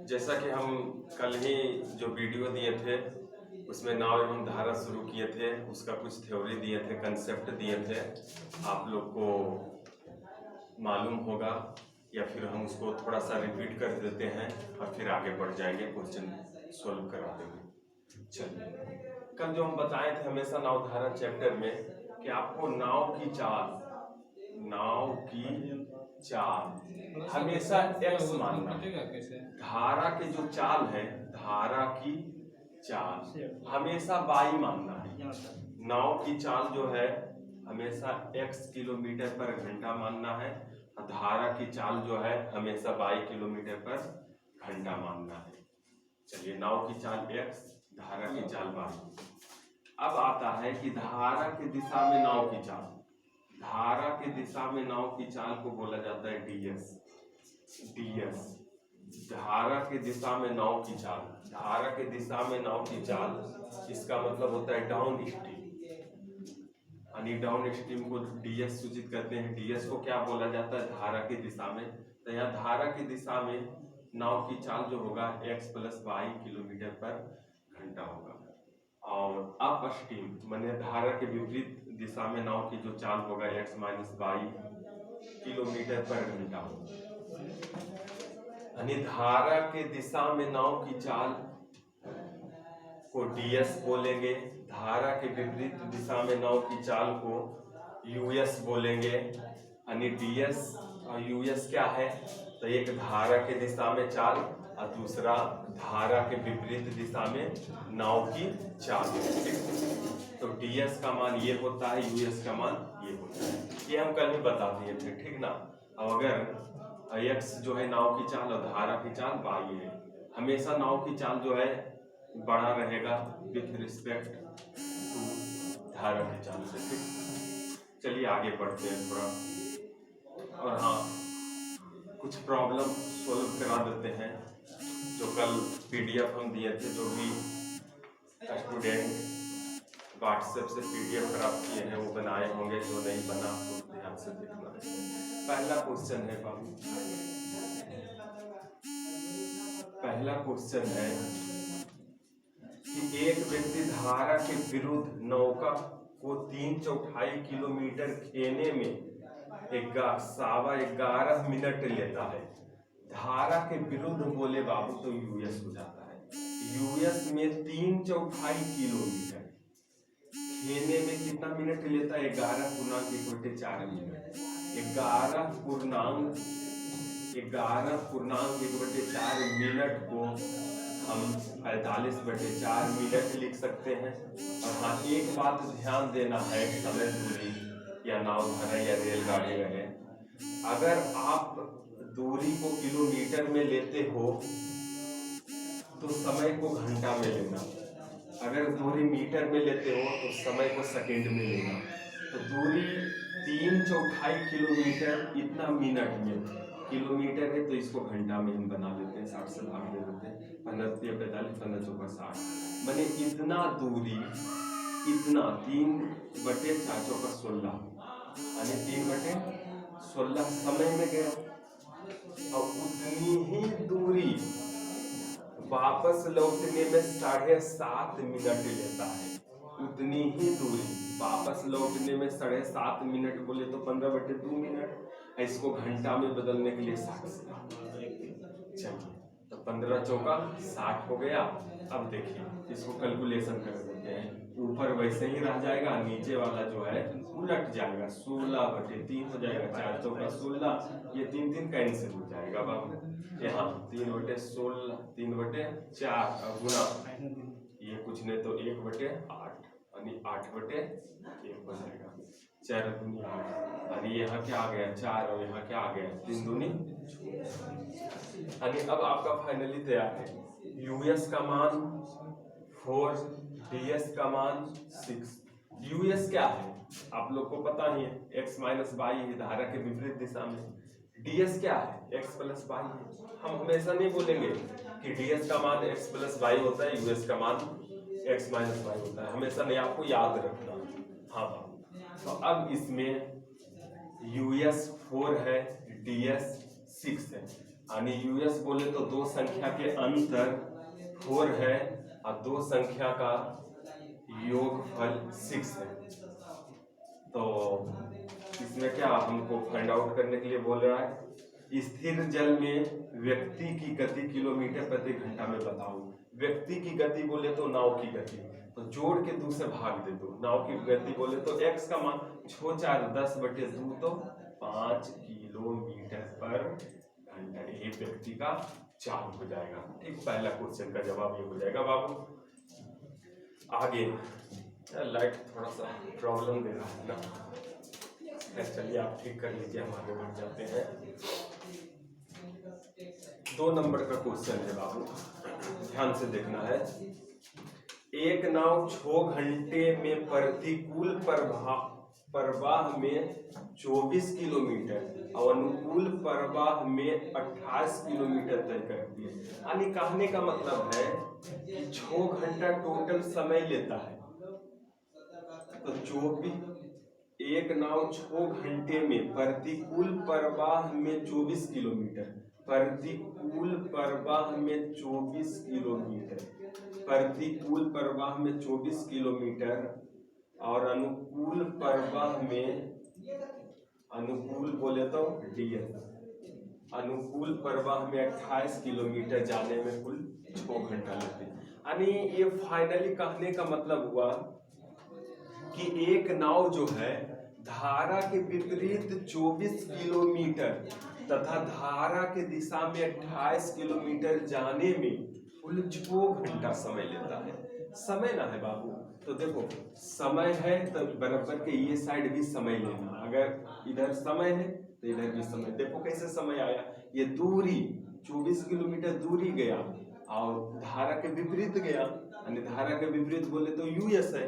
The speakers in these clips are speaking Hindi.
जैसा कि हम कल ही जो वीडियो दिए थे उसमें नाव एवं धारा शुरू किए थे, उसका कुछ थ्योरी दिए थे, कंसेप्ट दिए थे, आप लोग को मालूम होगा या फिर हम उसको थोड़ा सा रिपीट कर देते हैं और फिर आगे बढ़ जाएंगे, क्वेश्चन सोल्व करा देंगे। चलिए, कल जो हम बताए थे हमेशा नाव धारा चैप्टर में कि आपको नाव की चाल हमेशा एक्स मानना है। धारा के जो चाल है, धारा की चाल हमेशा वाई मानना है। नाव की चाल जो है हमेशा x किलोमीटर पर घंटा मानना है और धारा की चाल जो है हमेशा y किलोमीटर पर घंटा मानना है। चलिए, नाव की चाल x, धारा की चाल y। अब आता है कि धारा की दिशा में नाव की चाल, धारा की दिशा में नाव की चाल को बोला जाता है ds। धारा की दिशा में नाव की चाल, धारा की दिशा में नाव की चाल, इसका मतलब होता है डाउन स्ट्रीम, यानी डाउन स्ट्रीम को ds सूचित करते हैं। ds को क्या बोला जाता है? धारा की दिशा में। तो यहाँ धारा की दिशा में नाव की चाल जो होगा x + y किलोमीटर पर घंटा होगा, और अप स्ट्रीम माने धारा के विपरीत दिशा में नाव की जो चाल होगा x - y किलोमीटर पर घंटा होगा। यानी धारा के दिशा में नाव की चाल को ds बोलेंगे, धारा के विपरीत दिशा में नाव की चाल को us बोलेंगे। यानी ds और us क्या है? तो एक धारा के दिशा में चाल और दूसरा धारा के विपरीत दिशा में नाव की चाल। तो ds का मान ये होता है, us का मान ये होता है। ये हम कल ही बता दिए थे, ठीक ना। अब अगर x जो है नाव की चाल और धारा की चाल y है, हमेशा नाव की चाल जो है बड़ा रहेगा विथ रिस्पेक्ट टू धारा की चाल से, ठीक। चलिए आगे बढ़ते हैं थोड़ा, और हाँ, कुछ प्रॉब्लम सोल्व करा देते हैं जो कल PDF हम दिए थे। जो भी स्टूडेंट व्हाट्सएप से PDF प्राप्त किए हैं वो बनाए होंगे, जो नहीं बना तो ध्यान से देखना है। पहला क्वेश्चन है बाबू, पहला क्वेश्चन है कि एक व्यक्ति धारा के विरुद्ध नौका को 3/4 किलोमीटर खेने में 11.5 मिनट लेता है। धारा के विरुद्ध बोले बाबू तो यूएस हो जाता है। यूएस में 3/4 किलोमीटर खेने में कितना मिनट लेता है? 11.1/4 मिनट। 11.1/4 मिनट को हम 45/4 मिनट लिख सकते हैं। और हाँ, एक बात ध्यान देना है, समय दूरी या नाव धारा या रेलगाड़ी रहे, अगर आप दूरी को किलोमीटर में लेते हो तो समय को घंटा में लेना, अगर दूरी मीटर में लेते हो तो समय को सेकंड में लेना। तो दूरी 3/4 किलोमीटर इतना मिनट में, किलोमीटर है तो इसको घंटा में हम बना लेते हैं, 60 से भाग दे देते हैं, 15×45, 15×4 = 60। माने इतना दूरी, इतना 3/4 = 16, यानी 3/16 समय में गया। और उतनी ही दूरी वापस लौटने में 7.5 मिनट लेता है। उतनी ही दूरी वापस लौटने में 7.5 मिनट बोले तो 15/2 मिनट। इसको घंटा में बदलने के लिए 60 से चलिए, तो 15×4 = 60 हो गया। अब देखिए इसको कैलकुलेशन कर देते हैं, ऊपर वैसे ही रह जाएगा, नीचे वाला जो है उलट जाएगा, 16/3 हो जाएगा। 4×4 = 16, ये 3 कैंसिल हो जाएगा बाबू। यहाँ 3/16, 3/4 और गुना ये कुछ नहीं तो 1/8, यानी 8/1 हो जाएगा। 4 दूनी 8, यानी यहाँ क्या आ गया 4 और यहाँ क्या आ गया 3 दूनी 6। यानी अब आपका फाइनली तैयार है। यूएस का मान 4, डीएस का मान 6। यूएस क्या है आप लोग को पता ही है, x - y है धारा के विपरीत दिशा में। डीएस क्या है? x + y है। हम हमेशा नहीं बोलेंगे कि डीएस का मान x + y होता है, यूएस का मान x - y होता है, हमेशा नहीं, आपको याद रखना। हाँ बाबू, तो अब इसमें यूएस 4 है, डीएस 6 है। यानी यूएस बोले तो दो संख्या के अंतर 4 है और दो संख्या का योगफल 6 है। तो इसमें क्या हमको फाइंड आउट करने के लिए बोल रहा है, स्थिर जल में व्यक्ति की गति किलोमीटर प्रति घंटा में बताओ। व्यक्ति की गति बोले तो नाव की गति, तो जोड़ के 2 से भाग दे दो। नाव की गति बोले तो x का मान 6 4 10/2 तो 5 किलोमीटर पर घंटा, ये व्यक्ति का चाल हो जाएगा। ठीक, पहला क्वेश्चन का जवाब ये हो जाएगा बाबू। आगे लाइट थोड़ा सा प्रॉब्लम दे रहा है ना, चलिए आप ठीक कर लीजिए, हम आगे बढ़ जाते हैं। 2 नंबर का क्वेश्चन है बाबू, ध्यान से देखना है। एक नाव 6 घंटे में प्रतिकूल प्रवाह में 24 किलोमीटर और अनुकूल प्रवाह में 28 किलोमीटर तय करती है। यानी कहने का मतलब है कि 6 घंटा टोटल समय लेता है, तो 24 एक नाव 6 घंटे में प्रतिकूल प्रवाह में 24 किलोमीटर, प्रतिकूल प्रवाह में 24 किलोमीटर, प्रतिकूल प्रवाह में 24 किलोमीटर और अनुकूल प्रवाह में, अनुकूल बोले तो डीएस, अनुकूल प्रवाह में 28 किलोमीटर जाने में कुल 6 घंटा लगते हैं। यानी ये फाइनली कहने का मतलब हुआ कि एक नाव जो है धारा के विपरीत 24 किलोमीटर तथा धारा के दिशा में 28 किलोमीटर जाने में कुल 6 घंटा समय लेता है। समय ना है बाबू, तो देखो समय है तो बराबर के ये साइड भी समय लेना, अगर इधर समय है तो इधर भी समय। देखो कैसे समय आया, ये दूरी 24 किलोमीटर दूरी गया और धारा के विपरीत गया, यानी धारा के विपरीत बोले तो यूएस है,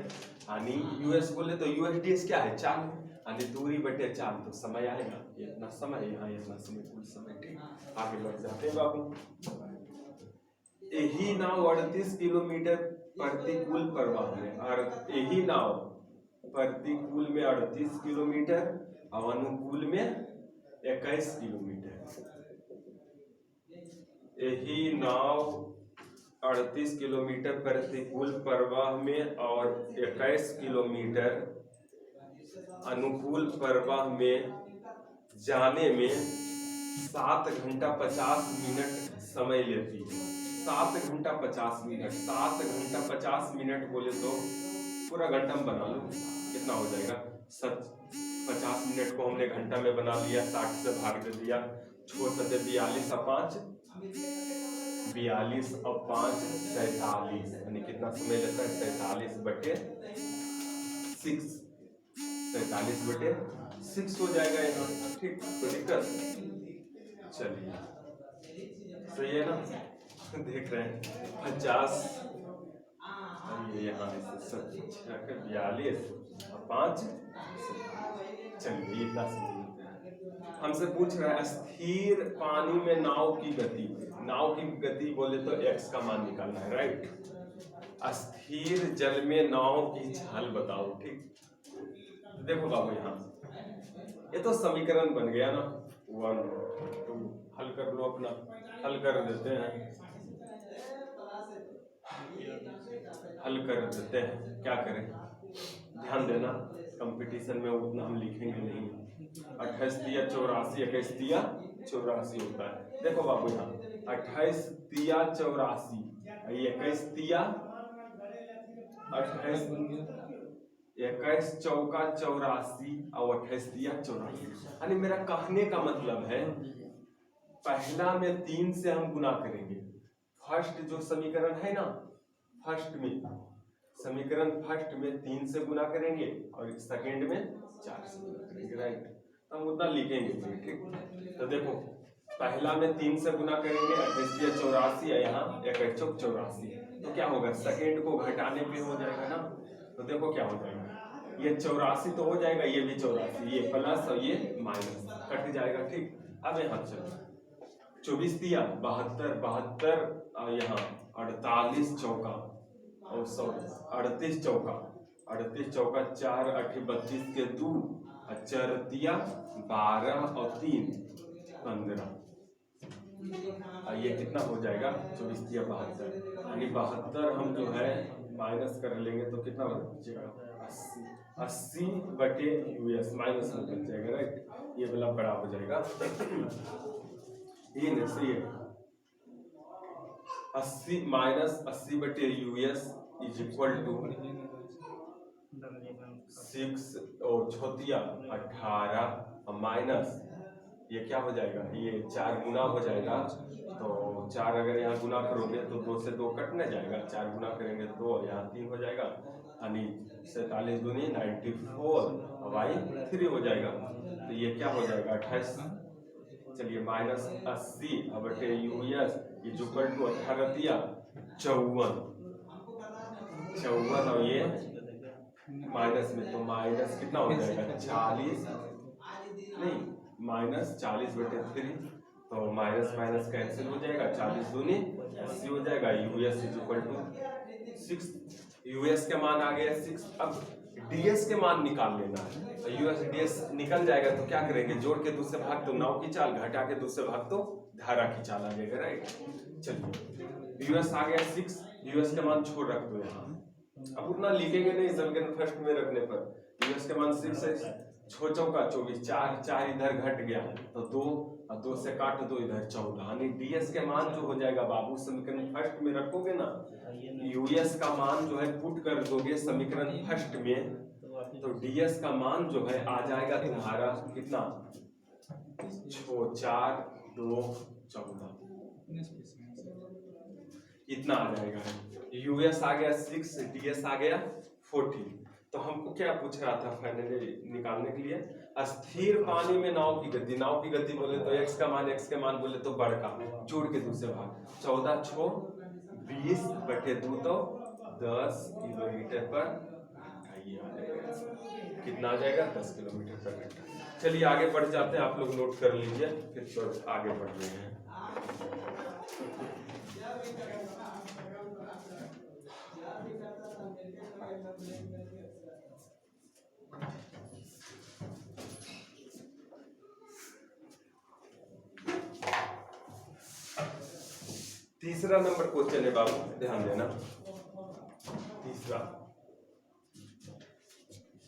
यानी यूएस बोले तो यूएसडीएस क्या है, चाल, यानी दूरी बटे चाल, तो समय आएगा इतना समय, यहाँ इतना समय, कुल समय। ठीक, आगे बढ़ जाते हैं बाबू। यही नाव 38 किलोमीटर प्रतिकूल प्रवाह में, और यही नाव प्रतिकूल में 38 किलोमीटर और अनुकूल में 21 किलोमीटर। यही नाव 38 किलोमीटर प्रतिकूल प्रवाह में और 21 किलोमीटर अनुकूल प्रवाह में जाने में 7 घंटा 50 मिनट समय लेती है। 7 घंटा 50 मिनट, 7 घंटा 50 मिनट बोले तो पूरा घंटा में बना लो, कितना हो जाएगा, 50 मिनट को हमने घंटा में बना लिया, 60 से भाग दे दिया, 6 सते 42 और 5 42 और 5 47, यानी कितना समय लेता है, 47/6, 47/6 हो जाएगा यहाँ। ठीक, कोई दिक्कत, चलिए सही है ना, देख रहे हैं 50, ये यहाँ 42 और 5, चलिए इतना हमसे पूछ रहा है स्थिर पानी में नाव की गति, नाव की गति बोले तो x का मान निकालना है, राइट। स्थिर जल में नाव की चाल बताओ। ठीक, देखो बाबू यहाँ ये तो समीकरण बन गया ना, 1 2, हल कर लो, अपना हल कर देते हैं, हल कर देते हैं, क्या करें, ध्यान देना कंपटीशन में उतना हम लिखेंगे नहीं। 28 दिया 84, 21 दिया 84 होता है। देखो बाबू यहाँ 28 दिया 84, 21 दिया 28, 21 चौका 84 और 28 दिया 84। यानी मेरा कहने का मतलब है पहला में 3 से हम गुना करेंगे, फर्स्ट जो समीकरण है ना, फर्स्ट में समीकरण फर्स्ट में 3 से गुना करेंगे और सेकंड में 4 से गुना करेंगे, राइट। हम उतना लिखेंगे। ठीक, तो देखो पहला में 3 से गुना करेंगे, 28 या 84 है, यहाँ 21 चौक 84, तो क्या होगा, सेकंड को घटाने पे हो जाएगा ना, तो देखो क्या हो जाएगा, ये 84 तो हो जाएगा, ये भी 84, ये प्लस और ये माइनस कट जाएगा। ठीक, अब यहाँ चलो 24 दिया 72, 72 और यहाँ 48 चौका और 38 चौका, 38 चौका 4 8 32 के 2 और 4 दिया 12 और 3 15, ये कितना हो जाएगा 24 या 72, यानी 72 हम जो है माइनस कर लेंगे तो कितना बचेगा 80 बटे यूएस माइनस में बच जाएगा, राइट। ये वाला बड़ा हो जाएगा ये नहीं सही है। 80 माइनस 80 बटे यूएस इज इक्वल टू 6 और 18 माइनस ये क्या हो जाएगा, ये 4 गुना हो जाएगा, तो 4 अगर यहाँ गुना करोगे तो 2 से 2 कट न जाएगा, 4 गुना करेंगे तो 2 यहाँ 3 हो जाएगा, यानी 47 दूनी 94 वाई 3 हो जाएगा। तो ये क्या हो जाएगा 28, चलिए माइनस 80 बटे यूएस इज इक्वल टू 18 54 और ये माइनस में, तो माइनस कितना हो जाएगा 40 नहीं माइनस 40 बटे 3, तो माइनस माइनस कैंसिल हो जाएगा, 40 दूनी 80 हो जाएगा। US is equal to 6, US के मान आ गया 6। अब डीएस के मान निकाल लेना है, तो यूएस डीएस निकल जाएगा तो क्या करेंगे, जोड़ के दूसरे भाग तो नाव की चाल, घटा के दूसरे भाग तो धारा की चाल आ जाएगा, राइट। चलिए यूएस आ गया 6, यूएस के मान छोड़ रख दो यहाँ, अब उतना लिखेंगे नहीं समीकरण फर्स्ट में रखने पर। यूएस के मान 6 है, 6 चौका 24, 4 इधर घट गया तो 2 और 2 से काट दो इधर 14, यानी डीएस के मान जो हो जाएगा बाबू समीकरण फर्स्ट में रखोगे ना, यूएस का मान जो है पुट कर दोगे समीकरण फर्स्ट में, तो डीएस का मान जो है आ जाएगा तुम्हारा कितना 4 2 14 इतना आ जाएगा। यूएस आ गया 6, डीएस आ गया 14। तो हमको क्या पूछ रहा था फाइनली निकालने के लिए, अस्थिर पानी में नाव की गति, नाव की गति बोले तो एक्स के मान बोले तो बड़का, जोड़ के दूसरे भाग 14 6 20 बटे 2 तो 10 किलोमीटर पर ये आ जाएगा, कितना आ जाएगा 10 किलोमीटर पर घंटा। चलिए आगे बढ़ जाते हैं, आप लोग नोट कर लीजिए, फिर तो आगे बढ़ रहे हैं। तीसरा नंबर क्वेश्चन है बाबू, ध्यान देना। तीसरा,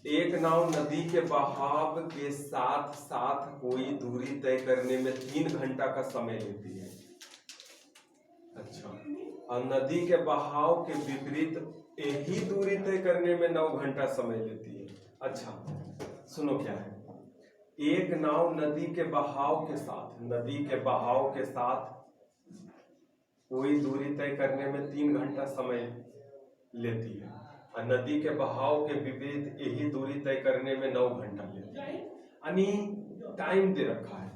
एक नाव नदी के बहाव के साथ साथ कोई दूरी तय करने में 3 घंटा का समय लेती है। अच्छा, और नदी के बहाव के विपरीत यही दूरी तय करने में 9 घंटा समय लेती है। अच्छा सुनो क्या है, एक नाव नदी के बहाव के साथ कोई दूरी तय करने में 3 घंटा समय लेती है, और नदी के बहाव के विपरीत यही दूरी तय करने में 9 घंटा लेती है। यानी टाइम दे रखा है।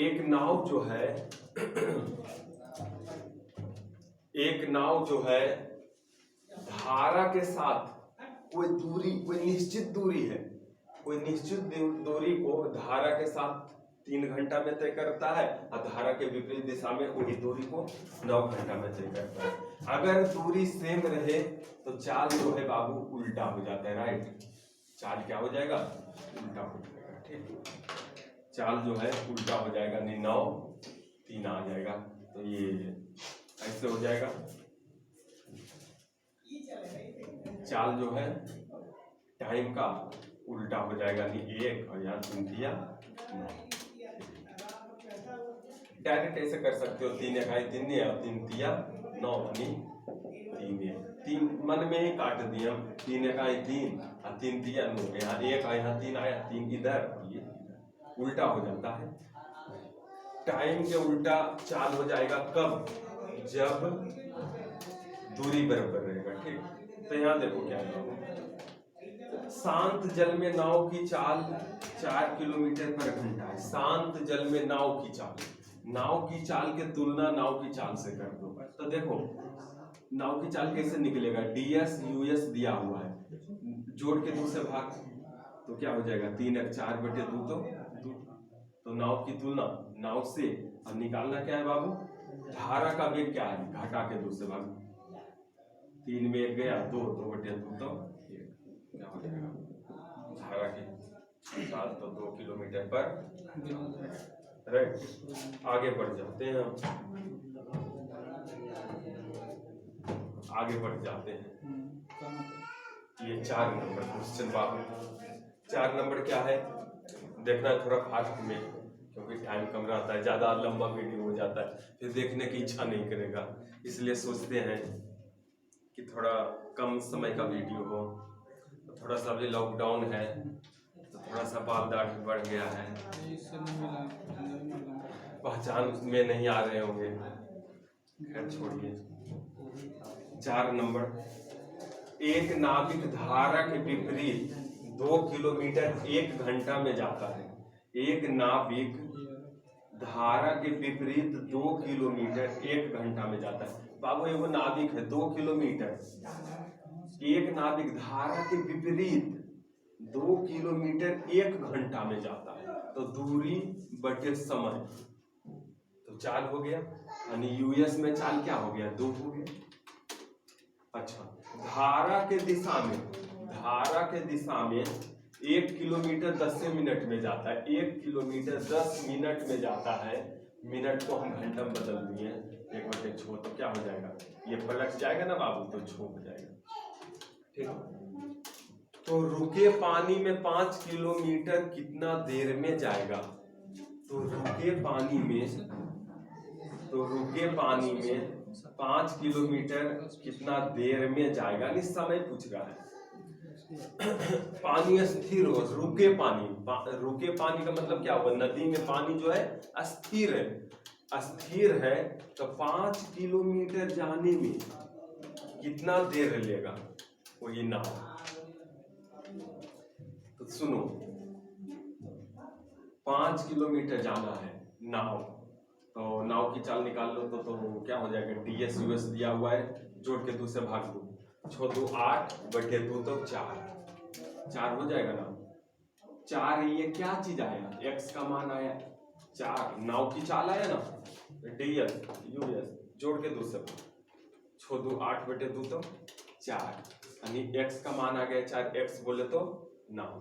एक नाव जो है धारा के साथ कोई निश्चित दूरी है, कोई निश्चित दूरी को धारा के साथ 3 घंटा में तय करता है, और धारा के विपरीत दिशा में वही दूरी को 9 घंटा में तय करता है। अगर दूरी सेम रहे तो चाल जो है बाबू उल्टा हो जाता है, राइट। चाल क्या हो जाएगा, उल्टा हो जाएगा, ठीक। चाल जो है उल्टा हो जाएगा, नहीं 9 3 आ जाएगा, तो ये ऐसे हो जाएगा। चाल जो है टाइम का उल्टा हो जाएगा, नहीं 1 और यहाँ 3 दिया। डायरेक्ट ऐसे कर सकते हो, 3 1 3 है और 3 दिया 9 यानी 3 है, 3 मन में ही काट दिया, 3 1 3 और 3 दिया 9, यहाँ 1 और यहाँ 3 आया, 3 इधर और ये उल्टा हो जाता है। टाइम के उल्टा चाल हो जाएगा कब, जब दूरी बराबर रहेगा, ठीक। तो यहाँ देखो क्या है, शांत जल में नाव की चाल 4 किलोमीटर पर घंटा है। शांत जल में नाव की चाल के तुलना नाव की चाल से कर दो, तो देखो नाव की चाल कैसे निकलेगा, डीएस यूएस दिया हुआ है, जोड़ के दूसरे भाग तो क्या हो जाएगा 3 1 4 बटे 2 तो नाव की तुलना नाव से, और निकालना क्या है बाबू, धारा का वेग क्या है, घटा के दूसरे भाग, 3 में 1 गया 2 बटे 2 तो क्या हो जाएगा, धारा की चाल तो 2 किलोमीटर पर राइट। आगे बढ़ जाते हैं हम, आगे बढ़ जाते हैं। ये 4 नंबर क्वेश्चन बाबू, 4 नंबर क्या है देखना है थोड़ा फास्ट में, क्योंकि टाइम कम रहता है, ज़्यादा लंबा वीडियो हो जाता है फिर देखने की इच्छा नहीं करेगा, इसलिए सोचते हैं कि थोड़ा कम समय का वीडियो हो। थोड़ा सा अभी लॉकडाउन है तो थोड़ा सा बाल दाढ़ी बढ़ गया है, पहचान में नहीं आ रहे होंगे, खैर छोड़िए। 4 नंबर, एक नाविक धारा के विपरीत 2 किलोमीटर 1 घंटा में जाता है। एक नाविक धारा के विपरीत 2 किलोमीटर 1 घंटा में जाता है। बाबू एगो नाविक है 2 किलोमीटर, एक नाविक धारा के विपरीत 2 किलोमीटर 1 घंटा में जाता है, तो दूरी बटे समय, तो 4 हो गया, यानी यूएस में 4 क्या हो गया 2 हो गया। अच्छा, धारा के दिशा में 1 किलोमीटर 10 मिनट में जाता है, 1 किलोमीटर 10 मिनट में जाता है, मिनट को हम घंटा में बदल दिए, 1/6 तो क्या हो जाएगा, ये पलट जाएगा ना बाबू, तो 6 हो जाएगा। ठीक, तो रुके पानी में 5 किलोमीटर कितना देर में जाएगा, तो रुके पानी में 5 किलोमीटर कितना देर में जाएगा, यानी समय पूछ रहा है। पानी स्थिर हो, रुके पानी का मतलब क्या हुआ, नदी में पानी जो है अस्थिर है, तो 5 किलोमीटर जाने में कितना देर लेगा कोई नाव। तो सुनो, 5 किलोमीटर जाना है नाव, तो नाव की चाल निकाल लो, तो क्या हो जाएगा, ds यूएस दिया हुआ है, जोड़ के 2 से भाग दो, 6 2 8 बटे 2 तो 4 हो जाएगा ना। 4 ये क्या चीज आया, x का मान आया 4, नाव की चाल आया ना, ds यूएस जोड़ के 2 से 6 2 8 बटे 2 तो 4, यानी x का मान आ गया 4, x बोले तो नाव,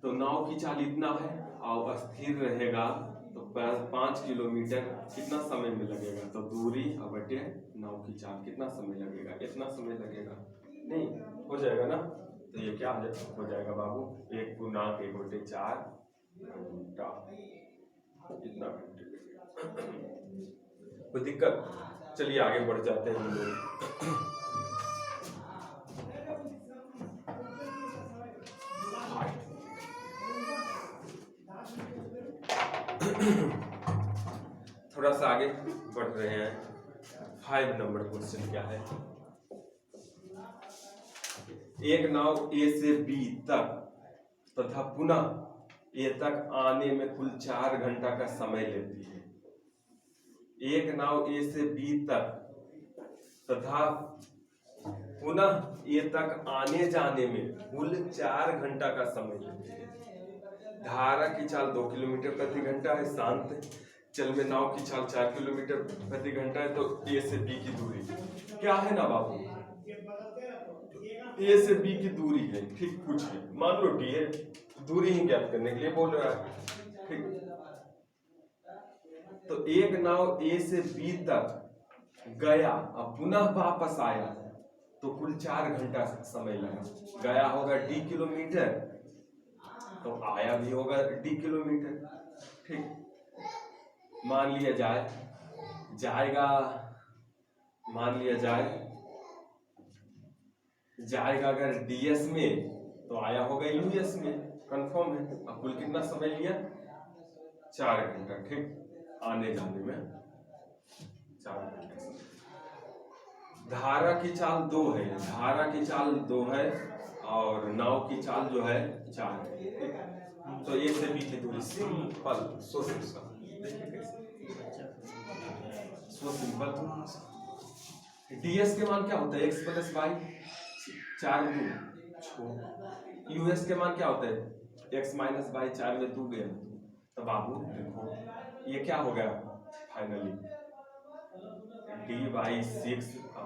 तो नाव की चाल इतना है और स्थिर रहेगा, तो 5 किलोमीटर कितना समय में लगेगा, तो दूरी और बटे नाव की चाल कितना समय लगेगा, इतना समय लगेगा, नहीं हो जाएगा ना। तो ये क्या हो जाएगा बाबू, 1 गुना 1/4 घंटा, कितना घंटे लगेगा, कोई दिक्कत। चलिए आगे बढ़ जाते हैं हम लोग। थोड़ा सा आगे बढ़ रहे हैं। 5 नंबर क्वेश्चन क्या है, एक नाव ए से बी तक तथा पुनः ए तक आने में कुल 4 घंटा का समय लेती है। एक नाव ए से बी तक तथा पुनः ए तक आने जाने में कुल 4 घंटा का समय लेती है। धारा की चाल 2 किलोमीटर प्रति घंटा है, शांत चल में नाव की चाल 4 किलोमीटर प्रति घंटा है, तो ए से बी की दूरी क्या है ना बाबू, ए से बी की दूरी है, ठीक, कुछ है, मान लो डी है, दूरी ही ज्ञात करने के लिए बोल रहा है, ठीक। तो एक नाव ए से बी तक गया और पुनः वापस आया, तो कुल 4 घंटा समय लगा, गया होगा डी किलोमीटर, तो आया भी होगा डी किलोमीटर, ठीक। मान लिया जाएगा अगर डीएस में, तो आया होगा यूएस में, कंफर्म है। अब कुल कितना समय लिया, 4 घंटा, ठीक, आने जाने में 4 घंटा। धारा की चाल 2 है, और नाव की चाल जो है 4 है, तो ए से बी की दूरी सिंपल, सो सिंपल। डीएस के मान क्या होता है, x + y, 4 2 6, यूएस के मान क्या होता है, x - y, 4 में 2 गया, तो बाबू देखो ये क्या हो गया, फाइनली dy6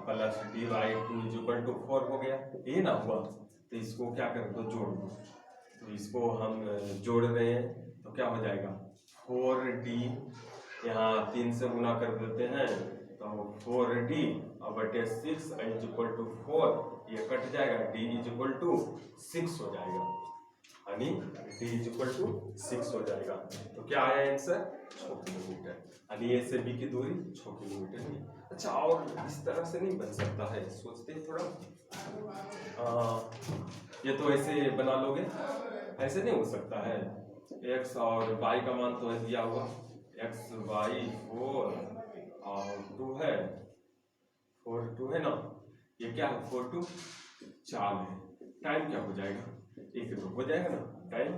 + dy2 = 4 हो गया, ये ना हुआ, तो इसको क्या कर दो, जोड़ दो, तो इसको हम जोड़ रहे हैं, तो क्या हो जाएगा 4D, यहाँ 3 से गुना कर देते हैं तो 4D और बटे 6 इज इक्वल टू 4, ये कट जाएगा, D इज इक्वल टू 6 हो जाएगा, यानी D इज इक्वल टू 6 हो जाएगा। तो क्या आया आंसर? 6 किलोमीटर, यानी ए से बी की दूरी 6 किलोमीटर नहीं। अच्छा, और इस तरह से नहीं बन सकता है, सोचते हैं थोड़ा। ये तो ऐसे बना लोगे, ऐसे नहीं हो सकता है। x और y का मान तो दिया हुआ, x y 4 और 2 है, 4 2 है ना, ये क्या है 4 2 4 है। टाइम क्या हो जाएगा? 1 2 हो जाएगा ना, टाइम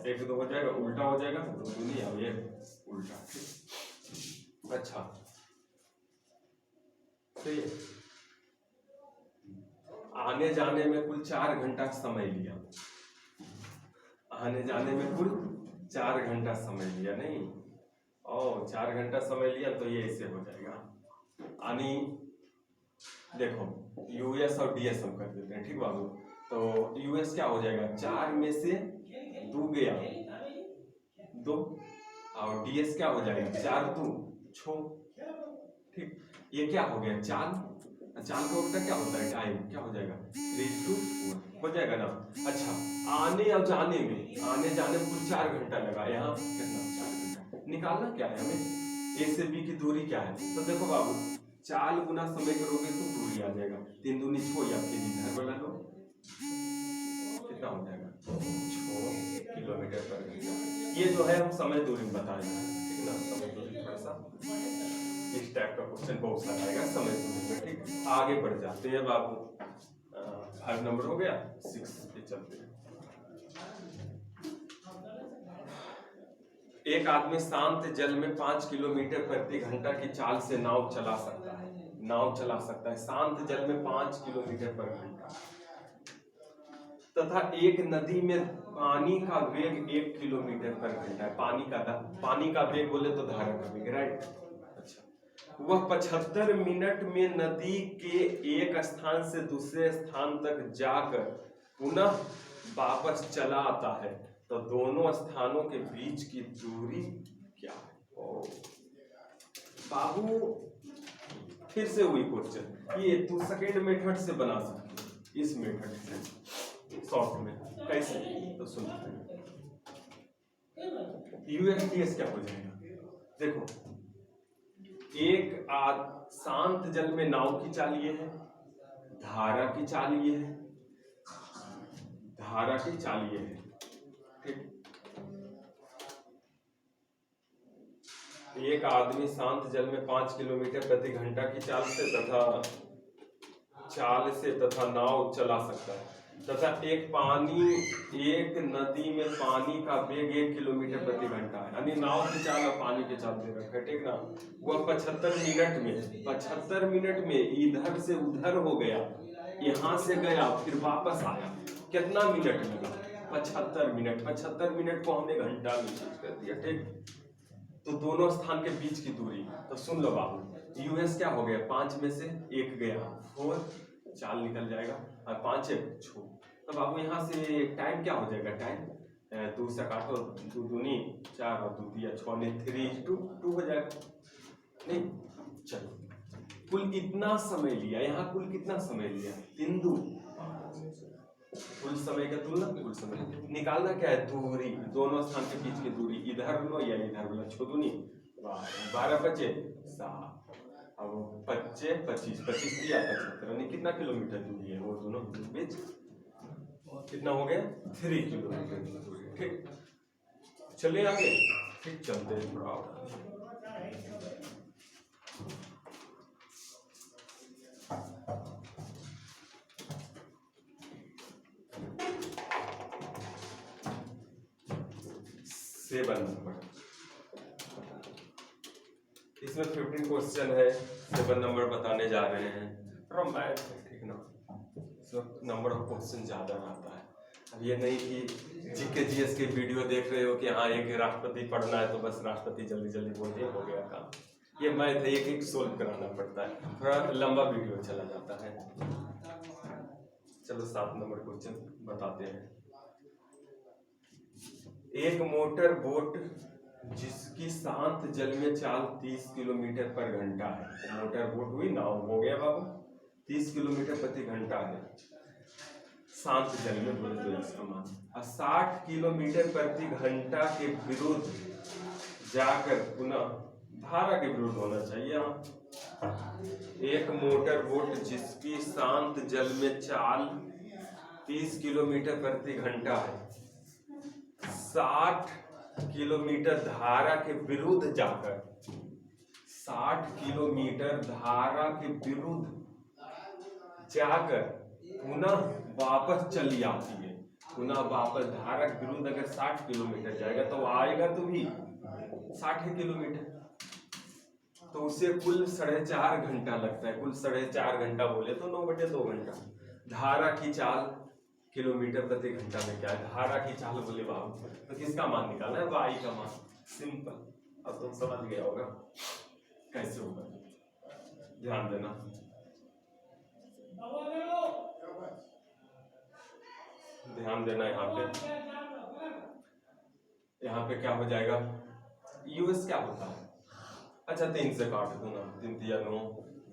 1 2 हो जाएगा, उल्टा हो जाएगा, 2 दूनी और ये उल्टा। अच्छा, तो ये आने जाने में कुल 4 घंटा समय लिया, आने जाने में कुल 4 घंटा समय लिया, नहीं और 4 घंटा समय लिया तो ये ऐसे हो जाएगा। यानी देखो यूएस और डीएस हम कर देते हैं, ठीक बाबू। तो यूएस क्या हो जाएगा, 4 में से 2 गया 2, और डीएस क्या हो जाएगा, 4 2 6, ठीक। ये क्या हो गया, चाल का उल्टा क्या होता है, टाइम, क्या हो जाएगा 3 2 4 हो जाएगा ना। अच्छा, आने और जाने में, आने जाने में कुल 4 घंटा लगा, यहाँ कितना 4 घंटा निकालना क्या है हमें, ए से बी की दूरी क्या है। तो देखो बाबू, 4 गुना समय करोगे तो दूरी आ जाएगा, 3 दूनी 6, या फिर इधर वाला लो, कितना हो जाएगा 6 किलोमीटर पर घंटा। ये जो है हम समय दूरी बताएंगे, ठीक ना, समय दूरी थोड़ा सा इस टाइप का क्वेश्चन बॉक्स लगाएगा समय दूरी में, ठीक। आगे बढ़ जाते हैं बाबू, 5 नंबर हो गया, 6 पे चलते हैं। एक आदमी शांत जल में 5 किलोमीटर प्रति घंटा की चाल से नाव चला सकता है, नाव चला सकता है शांत जल में 5 किलोमीटर पर घंटा, तथा एक नदी में पानी का वेग 1 किलोमीटर पर घंटा है। पानी का वेग बोले तो धारा का वेग, राइट। अच्छा, वह 75 मिनट में नदी के एक स्थान से दूसरे स्थान तक जाकर पुनः वापस चला आता है, तो दोनों स्थानों के बीच की दूरी क्या है? बाबू फिर से वही क्वेश्चन, ये तू सेकेंड मेथड से बना सकती है, इस मेथड से शॉर्ट में कैसे, तो सुन, यूएसटीएस क्या हो जाएगा, देखो एक शांत जल में नाव की चाल ये है, धारा की चाल ये है, धारा की चाल ये है, ठीक। एक आदमी शांत जल में 5 किलोमीटर प्रति घंटा की चाल से तथा नाव चला सकता है, तथा एक नदी में पानी का वेग 1 किलोमीटर प्रति घंटा है, यानी नाव की चाल और पानी की चाल दे रखा है, ठीक ना। वह 75 मिनट में इधर से उधर हो गया, यहाँ से गया फिर वापस आया, कितना मिनट लगा, 75 मिनट। 75 मिनट को हमने घंटा में चेंज कर दिया, ठीक। तो दोनों स्थान के बीच की दूरी, तो सुन लो बाबू, यूएस क्या हो गया, 5 में से 1 गया 4, चाल निकल जाएगा, और 5 1 6, तो बाबू यहाँ से टाइम क्या हो जाएगा, टाइम 2 से काटो, 2 दूनी 4 और 2 दिया 6, नहीं 3 2 हो जाएगा, नहीं। चलो कुल कितना समय लिया, यहाँ कुल कितना समय लिया, 3 2, कुल समय का तुलना कुल समय निकालना क्या है, दूरी, दोनों स्थान के बीच की दूरी, इधर लो या इधर लो, 6 दूनी 12 बचे 7, अब 25 25 दिया 75, यानी कितना किलोमीटर दूरी है वो दोनों के बीच, कितना हो गया 3 किलोमीटर दूरी, ठीक। चलिए आगे, ठीक, चलते हैं थोड़ा सेवन नंबर, इसमें 15 क्वेश्चन है, 7 नंबर बताने जा रहे हैं, मैथ है, ठीक ना, नंबर ऑफ क्वेश्चन ज्यादा आता है। अब ये नहीं कि जीके जीएस के वीडियो देख रहे हो कि हाँ एक राष्ट्रपति पढ़ना है तो बस राष्ट्रपति जल्दी जल्दी बोल दिया हो गया काम, ये मैथ है, एक सोल्व कराना पड़ता है, थोड़ा लंबा वीडियो चला जाता है। चलो 7 नंबर क्वेश्चन बताते हैं। एक मोटर बोट जिसकी शांत जल में चाल 30 किलोमीटर पर घंटा है। मोटर बोट हुई, नाव हो गया बाबू, 30 किलोमीटर प्रति घंटा है शांत जल में, बोले तो इसका मान। और 60 किलोमीटर प्रति घंटा के विरुद्ध जाकर पुनः धारा के विरुद्ध होना चाहिए यहाँ। एक मोटर बोट जिसकी शांत जल में चाल 30 किलोमीटर प्रति घंटा है, 60 किलोमीटर धारा के विरुद्ध जाकर, 60 किलोमीटर धारा के विरुद्ध जाकर पुनः वापस चली आती है। पुनः वापस धारा के विरुद्ध अगर 60 किलोमीटर जाएगा तो आएगा तो भी 60 किलोमीटर, तो उसे कुल 4.5 घंटा लगता है। कुल 4.5 घंटा बोले तो 9/2 घंटा। धारा की चाल किलोमीटर प्रति घंटा में क्या है? धारा की चाल बोले बाबू, तो किसका मान निकालना है? वाई का मान। सिंपल, अब तुम समझ गया होगा कैसे होगा, ध्यान देना। ध्यान देना यहाँ पे क्या हो जाएगा? यूएस क्या होता है? अच्छा 3 से काट दो ना, 3 या 9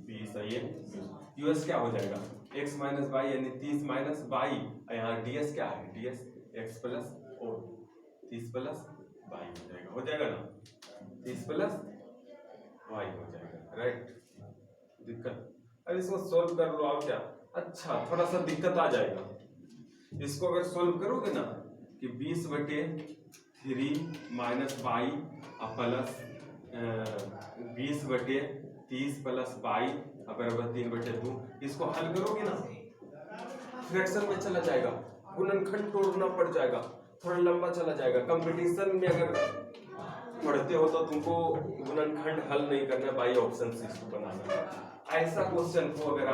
20, ये यूएस क्या हो जाएगा? x माइनस वाई यानी 30 माइनस वाई। यहाँ ds क्या है? ds x प्लस और 30 प्लस वाई हो जाएगा, हो जाएगा ना? 30 प्लस वाई हो जाएगा, राइट। दिक्कत? अब इसको सोल्व कर लो, आप क्या? अच्छा थोड़ा सा दिक्कत आ जाएगा। इसको अगर सोल्व करोगे ना कि 20/3 माइनस वाई प्लस 20/30 प्लस वाई बराबर 3/2, इसको हल करोगे ना फ्रैक्शन में चला जाएगा, गुणनखंड तोड़ना पड़ जाएगा, थोड़ा लंबा चला जाएगा। कंपटीशन में अगर पढ़ते हो तो तुमको गुणनखंड हल नहीं करना, बाई ऑप्शन से इसको बनाना। ऐसा क्वेश्चन को अगर